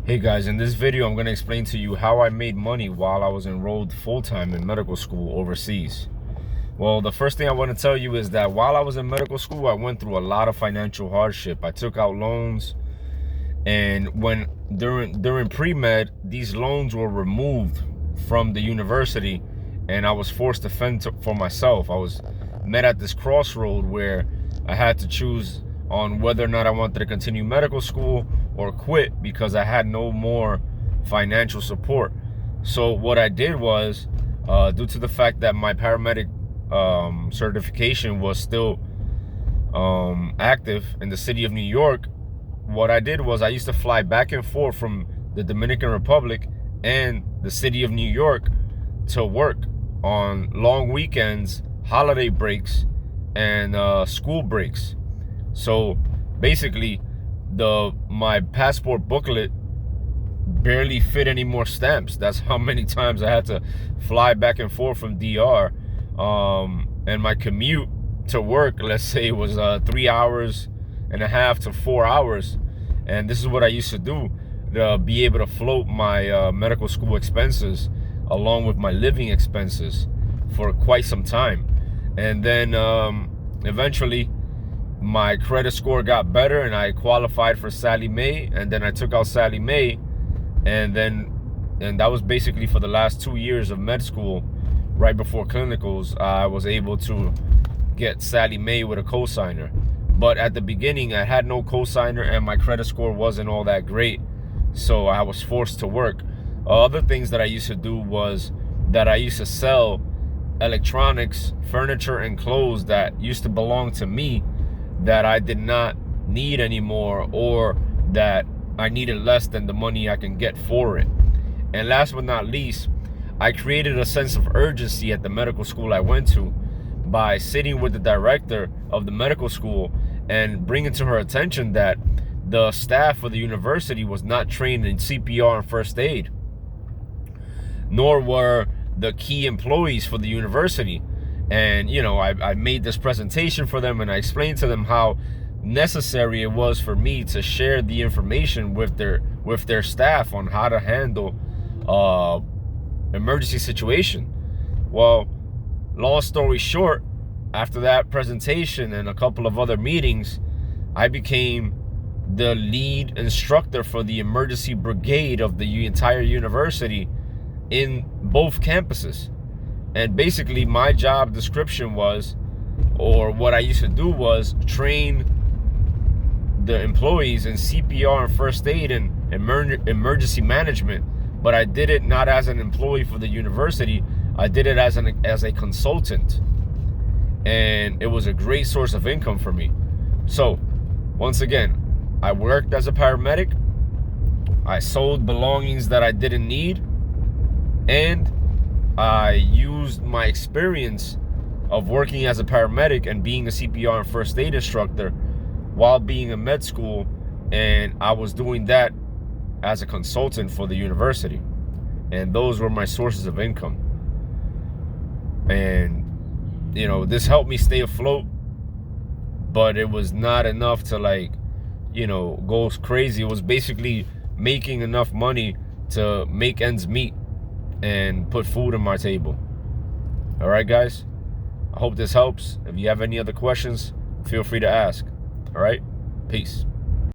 Hey guys, in this video I'm going to explain to you how I made money while I was enrolled full-time in medical school overseas. Well, the first thing I want to tell you is that while I was in medical school, I went through a lot of financial hardship. I took out loans, and during pre-med, these loans were removed from the university and I was forced to fend for myself. I was met at this crossroad where I had to choose on whether or not I wanted to continue medical school or quit because I had no more financial support. So what I did was, due to the fact that my paramedic certification was still active in the city of New York, what I did was I used to fly back and forth from the Dominican Republic and the city of New York to work on long weekends, holiday breaks, and school breaks. So basically, my passport booklet barely fit any more stamps. That's how many times I had to fly back and forth from DR. And my commute to work, let's say, was 3 hours and a half to 4 hours. And this is what I used to do to be able to float my medical school expenses along with my living expenses for quite some time. And then eventually my credit score got better and I qualified for Sallie Mae, and then I took out Sallie Mae, and that was basically for the last 2 years of med school. Right before clinicals, I was able to get Sallie Mae with a cosigner. But at the beginning, I had no cosigner and my credit score wasn't all that great, so I was forced to work. Other things that I used to do was that I used to sell electronics, furniture, and clothes that used to belong to me that I did not need anymore, or that I needed less than the money I can get for it. And last but not least, I created a sense of urgency at the medical school I went to by sitting with the director of the medical school and bringing to her attention that the staff of the university was not trained in CPR and first aid, nor were the key employees for the university. And I made this presentation for them, and I explained to them how necessary it was for me to share the information with their staff on how to handle emergency situation. Well, long story short, after that presentation and a couple of other meetings, I became the lead instructor for the emergency brigade of the entire university in both campuses. And basically my job description was, or what I used to do was, train the employees in CPR and first aid and emergency management. But I did it not as an employee for the university. I did it as a consultant. And it was a great source of income for me. So once again, I worked as a paramedic. I sold belongings that I didn't need. And I used my experience of working as a paramedic and being a CPR and first aid instructor while being in med school, and I was doing that as a consultant for the university. And those were my sources of income. And this helped me stay afloat, but it was not enough to go crazy. It was basically making enough money to make ends meet and put food on my table. All right, guys, I hope this helps. If you have any other questions, feel free to ask. All right, peace.